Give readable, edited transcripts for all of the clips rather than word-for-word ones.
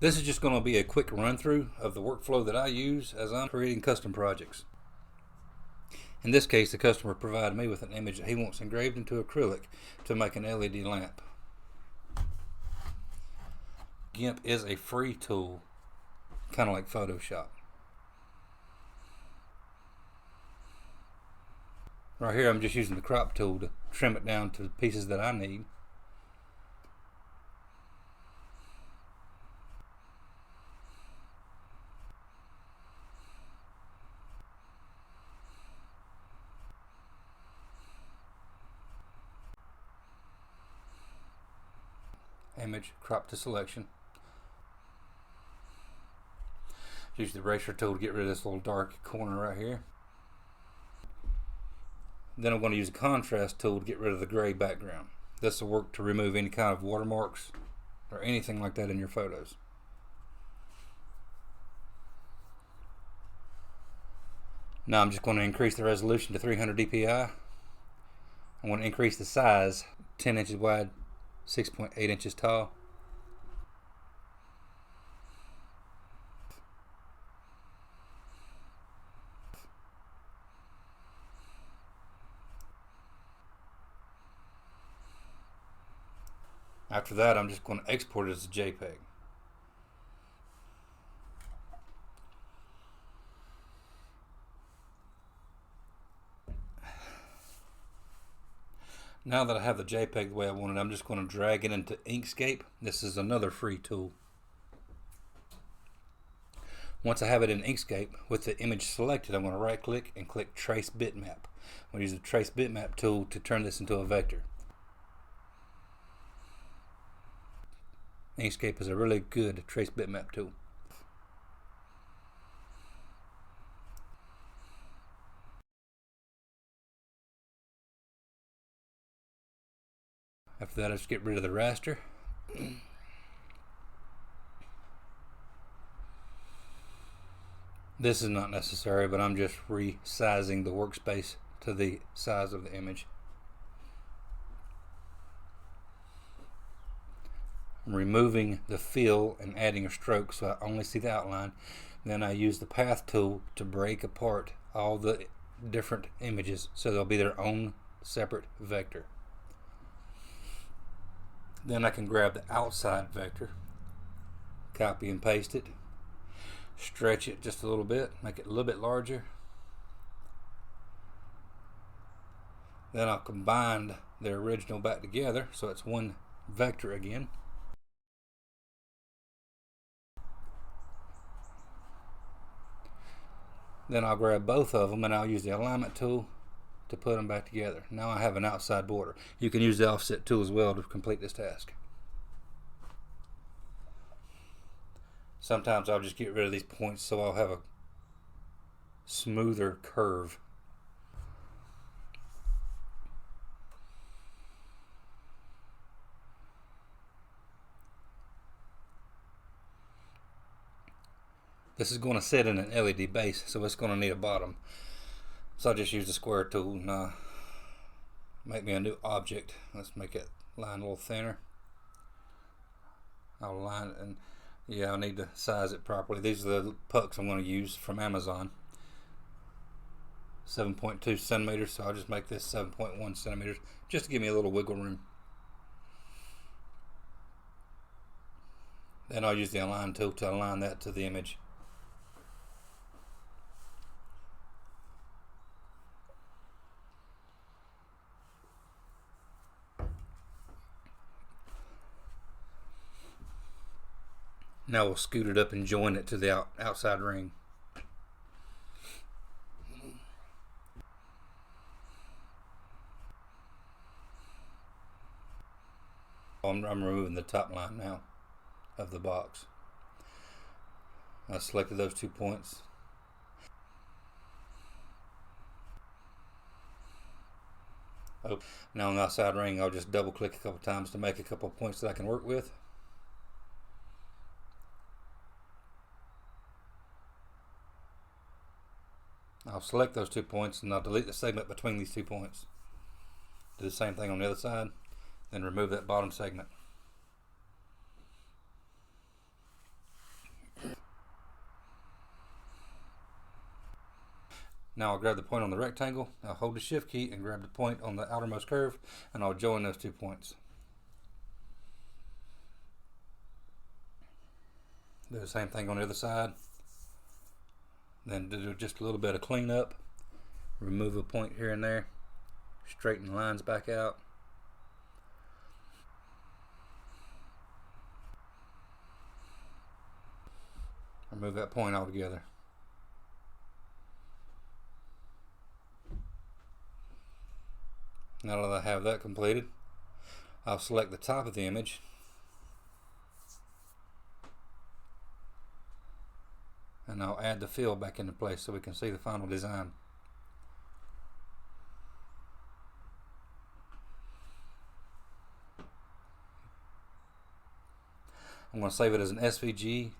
This is just going to be a quick run through of the workflow that I use as I'm creating custom projects. In this case, the customer provided me with an image that he wants engraved into acrylic to make an LED lamp. GIMP is a free tool, kind of like Photoshop. Right here I'm just using the crop tool to trim it down to the pieces that I need. Image, crop to selection. Use the eraser tool to get rid of this little dark corner right here. Then I'm going to use the contrast tool to get rid of the gray background. This will work to remove any kind of watermarks or anything like that in your photos. Now I'm just going to increase the resolution to 300 dpi. I want to increase the size 10 inches wide, 6.8 inches tall. After that, I'm just going to export it as a JPEG. Now that I have the JPEG the way I want it, I'm just going to drag it into Inkscape. This is another free tool. Once I have it in Inkscape with the image selected, I'm going to right click and click Trace Bitmap. I'm going to use the Trace Bitmap tool to turn this into a vector. Inkscape is a really good Trace Bitmap tool. After that, I just get rid of the raster. This is not necessary, but I'm just resizing the workspace to the size of the image. I'm removing the fill and adding a stroke so I only see the outline. Then I use the path tool to break apart all the different images so they'll be their own separate vector. Then I can grab the outside vector, copy and paste it, stretch it just a little bit, make it a little bit larger. Then I'll combine the original back together so it's one vector again. Then I'll grab both of them and I'll use the alignment tool to put them back together. Now I have an outside border. You can use the offset tool as well to complete this task. Sometimes I'll just get rid of these points so I'll have a smoother curve. This is going to sit in an LED base, so it's going to need a bottom. So I'll just use the square tool and make me a new object. Let's make it line a little thinner. I'll line it, and yeah, I need to size it properly. These are the pucks I'm going to use from Amazon. 7.2 centimeters, so I'll just make this 7.1 centimeters just to give me a little wiggle room. Then I'll use the align tool to align that to the image. Now we'll scoot it up and join it to the outside ring. I'm removing the top line now of the box. I selected those 2 points. Oh, now on the outside ring, I'll just double click a couple times to make a couple points that I can work with. I'll select those 2 points and I'll delete the segment between these 2 points. Do the same thing on the other side, then remove that bottom segment. Now I'll grab the point on the rectangle, I'll hold the shift key and grab the point on the outermost curve, and I'll join those 2 points. Do the same thing on the other side. Then do just a little bit of cleanup. Remove a point here and there. Straighten the lines back out. Remove that point altogether. Now that I have that completed, I'll select the top of the image and I'll add the fill back into place so we can see the final design. I'm going to save it as an SVG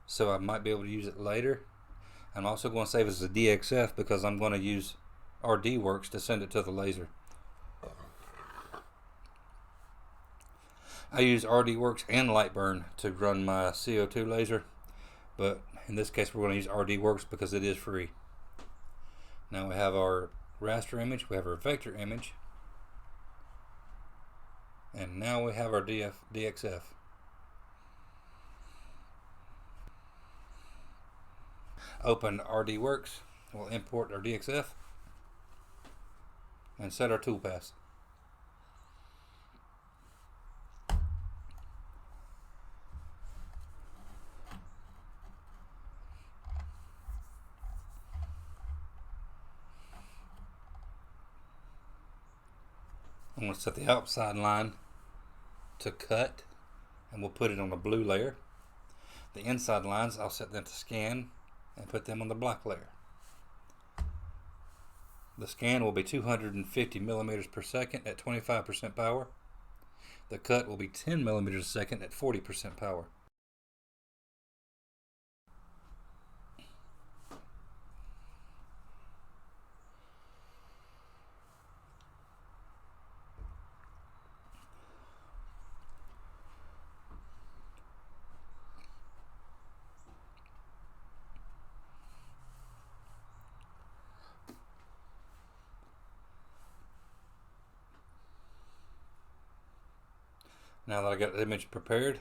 so I might be able to use it later. I'm also going to save it as a DXF because I'm going to use RDWorks to send it to the laser. I use RDWorks and Lightburn to run my CO2 laser, but in this case we're going to use RDWorks because it is free. Now we have our raster image, we have our vector image, and now we have our DXF. Open RDWorks, we'll import our DXF and set our toolpath. I'm going to set the outside line to cut, and we'll put it on the blue layer. The inside lines, I'll set them to scan and put them on the black layer. The scan will be 250 millimeters per second at 25% power. The cut will be 10 millimeters a second at 40% power. Now that I got the image prepared,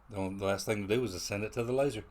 the last thing to do is to send it to the laser.